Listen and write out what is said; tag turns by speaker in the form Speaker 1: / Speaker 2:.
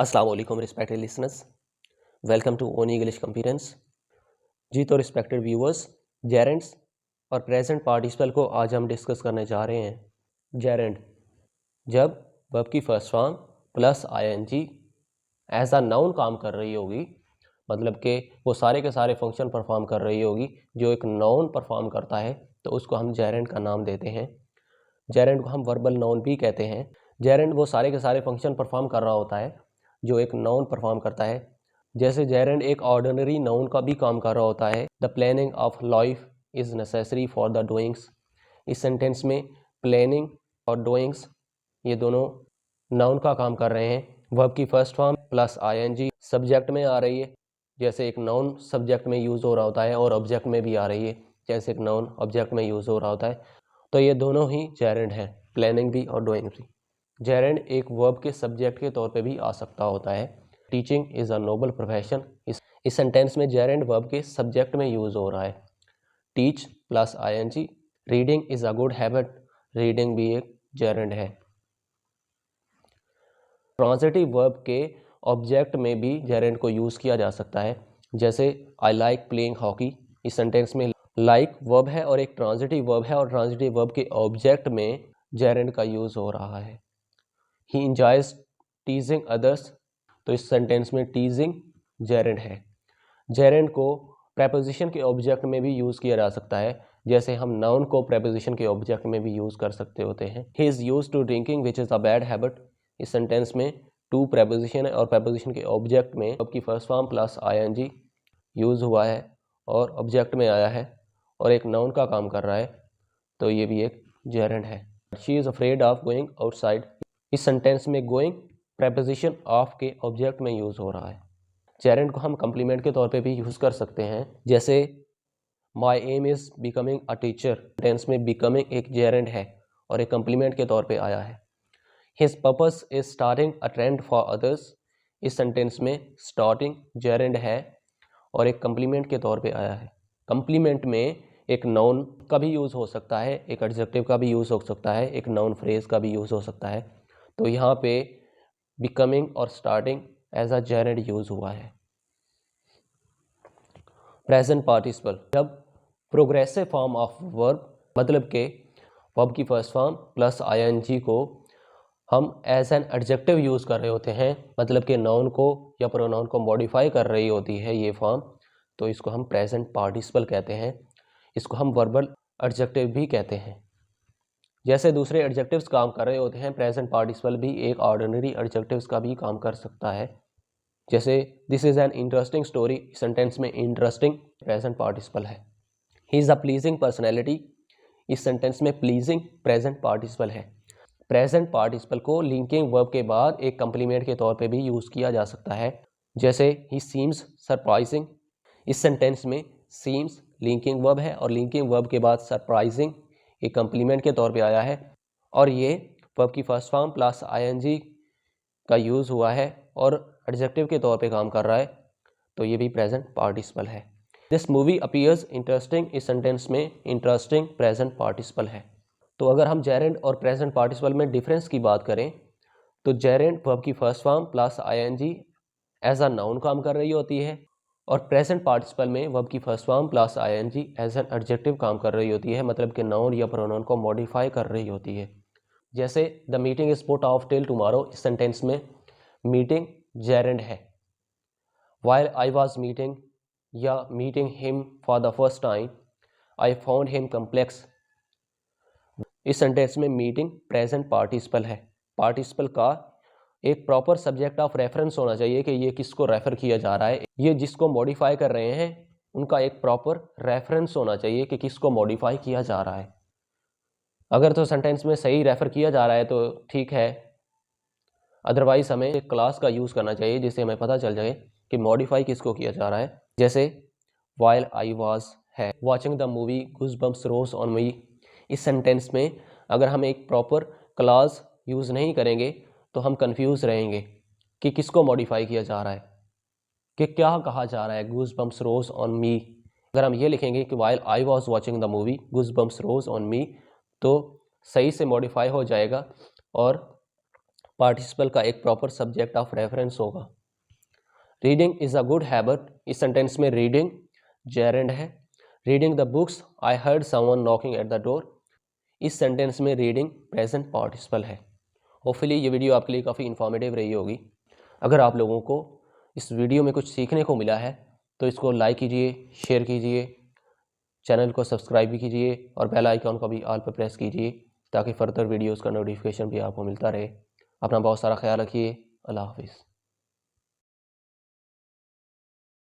Speaker 1: अस्सलाम वालेकुम respected listeners, welcome to own English conference. जी तो रिस्पेक्टेड व्यूअर्स, जेरेंड्स और प्रेजेंट पार्टिसिपल को आज हम डिस्कस करने जा रहे हैं। जेरेंड जब वर्ब की first form plus ING as a noun काम कर रही होगी, मतलब कि वो सारे के सारे फंक्शन परफॉर्म कर रही होगी जो एक नाउन परफॉर्म करता है, तो उसको हम जेरेंड का नाम देते हैं। जेरेंड को हम वर्बल नाउन भी कहते हैं। जेरेंड वो सारे के सारे फंक्शन परफॉर्म कर रहा होता है जो एक नाउन परफॉर्म करता है। जैसे जेरेंड एक ऑर्डिनरी नाउन का भी काम कर रहा होता है। The planning of life is necessary for the doings. इस सेंटेंस में प्लानिंग और डूइंग्स ये दोनों नाउन का काम कर रहे हैं। वर्ब की first form plus ING subject में आ रही है, जैसे एक नाउन सब्जेक्ट में यूज हो रहा होता है, और ऑब्जेक्ट में भी आ रही है, जैसे एक नाउन ऑब्जेक्ट में यूज हो रहा होता है। तो ये दोनों ही जेरेंड हैं, प्लानिंग भी और डूइंग भी। जेरेंड एक वर्ब के सब्जेक्ट के तौर पे भी आ सकता होता है। Teaching is a noble profession, इस सेंटेंस में जेरेंड वर्ब के सब्जेक्ट में यूज हो रहा है। Teach plus ING. Reading is a good habit, reading भी एक जेरेंड है। ट्रांजिटिव वर्ब के ऑब्जेक्ट में भी जेरेंड को यूज किया जा सकता है, जैसे आई लाइक प्लेइंग हॉकी। इस सेंटेंस में लाइक वर्ब है और एक ट्रांजिटिव वर्ब है, और ट्रांजिटिव वर्ब के ऑब्जेक्ट में जेरेंड का यूज हो रहा है। ही इंजॉयज टीजिंग अदर्स, तो इस सेंटेंस में टीजिंग जेरेंड है। जेरेंड को प्रेपोजिशन के ऑब्जेक्ट में भी यूज किया जा सकता है, जैसे हम नाउन को प्रेपोजिशन के ऑब्जेक्ट में भी यूज कर सकते होते हैं। He is use to drinking which is a bad habit. इस सेंटेंस में टू प्रेपोजिशन है और प्रेपोजिशन के ऑब्जेक्ट में वर्ब की first form plus ING use हुआ है और ऑब्जेक्ट में आया है और एक नाउन का काम कर रहा है, तो ये भी एक जेरेंड है। She is afraid of going outside. इस सेंटेंस में गोइंग प्रेपोजिशन ऑफ के ऑब्जेक्ट में यूज हो रहा है। जेरेंड को हम कम्प्लीमेंट के तौर पे भी यूज कर सकते हैं, जैसे my aim is becoming a teacher. Sentence में बिकमिंग एक जेरेंड है और एक कम्प्लीमेंट के तौर पे आया है। His purpose is starting a trend for others. इस सेंटेंस में स्टार्टिंग जेरेंड है और एक कम्प्लीमेंट के तौर पे आया है। कम्प्लीमेंट में एक नाउन का भी यूज हो सकता है, एक एडजेक्टिव का भी यूज हो सकता है, एक नाउन फ्रेज का भी यूज हो सकता है। तो यहाँ पे बिकमिंग और starting as a gerund use हुआ है। प्रेजेंट पार्टिसिपल जब प्रोग्रेसिव फॉर्म ऑफ वर्ब, मतलब के वर्ब की फर्स्ट फॉर्म प्लस आईएनजी को हम एज एन एडजेक्टिव यूज कर रहे होते हैं, मतलब कि नाउन को या प्रोनाउन को मॉडिफाई कर रही होती है ये फॉर्म, तो इसको हम प्रेजेंट पार्टिसिपल कहते हैं। इसको हम वर्बल एडजेक्टिव भी कहते हैं। जैसे दूसरे एडजेक्टिव्स काम कर रहे होते हैं, प्रेजेंट पार्टिसिपल भी एक ऑर्डिनरी एडजेक्टिव्स का भी काम कर सकता है। जैसे this is an interesting story, sentence में इंटरेस्टिंग प्रेजेंट पार्टिसिपल है। He is a pleasing personality. इस सेंटेंस में प्लीजिंग प्रेजेंट पार्टिसिपल है। प्रेजेंट पार्टिसिपल को लिंकिंग वर्ब के बाद एक कंप्लीमेंट के तौर पे भी यूज किया जा सकता है, जैसे ही सीम्स सरप्राइजिंग। इस सेंटेंस में सीम्स लिंकिंग वर्ब है और लिंकिंग वर्ब के बाद सरप्राइजिंग एक कंप्लीमेंट के तौर पे आया है, और ये वर्ब की फर्स्ट फॉर्म प्लस आईएनजी का यूज हुआ है और एडजेक्टिव के तौर पे काम कर रहा है, तो ये भी प्रेजेंट पार्टिसिपल है। This movie appears interesting. इस सेंटेंस में इंटरेस्टिंग प्रेजेंट पार्टिसिपल है। तो अगर हम जेरेंड और प्रेजेंट पार्टिसिपल में डिफरेंस की बात करें, तो जेरेंड वर्ब की first form plus ING as a noun काम कर रही होती है, और प्रेजेंट पार्टिसिपल में वर्ब की first form plus ING as an adjective काम कर रही होती है, मतलब कि नाउन या प्रोनाउन को मॉडिफाई कर रही होती है। जैसे the meeting is put off till tomorrow. इस सेंटेंस में मीटिंग जेरेंड है। वाइल आई वॉज मीटिंग या meeting him for the first time I found him complex. इस सेंटेंस में मीटिंग प्रेजेंट पार्टिसिपल है। पार्टिसिपल का एक प्रॉपर सब्जेक्ट ऑफ रेफरेंस होना चाहिए कि ये किसको रेफर किया जा रहा है। ये जिसको मॉडिफाई कर रहे हैं उनका एक प्रॉपर रेफरेंस होना चाहिए कि किसको मॉडिफाई किया जा रहा है। अगर तो सेंटेंस में सही रेफर किया जा रहा है तो ठीक है, अदरवाइज हमें एक क्लास का यूज करना चाहिए जिससे हमें पता चल जाए कि मॉडिफाई किसको किया जा रहा है। जैसे वाइल आई वॉज है watching the movie Goosebumps rose on me. इस सेंटेंस में अगर हम एक प्रॉपर क्लास यूज नहीं करेंगे तो हम कंफ्यूज रहेंगे कि किसको मॉडिफाई किया जा रहा है, कि क्या कहा जा रहा है गूज़बम्प्स रोज ऑन मी। अगर हम ये लिखेंगे कि while I was watching the movie Goosebumps rose on me, तो सही से मॉडिफाई हो जाएगा और पार्टिसिपल का एक प्रॉपर सब्जेक्ट ऑफ रेफरेंस होगा। Reading is a good habit, इस सेंटेंस में रीडिंग जेरेंड है। Reading the books, I heard someone knocking at the door, इस सेंटेंस में रीडिंग प्रेजेंट पार्टिसिपल है। होपफुली ये वीडियो आपके लिए काफ़ी इन्फॉर्मेटिव रही होगी। अगर आप लोगों को इस वीडियो में कुछ सीखने को मिला है तो इसको लाइक कीजिए, शेयर कीजिए, चैनल को सब्सक्राइब भी कीजिए और बेल आइकॉन को भी ऑल पर प्रेस कीजिए ताकि फर्दर वीडियोस का नोटिफिकेशन भी आपको मिलता रहे। अपना बहुत सारा ख्याल रखिए। अल्लाह हाफिज़।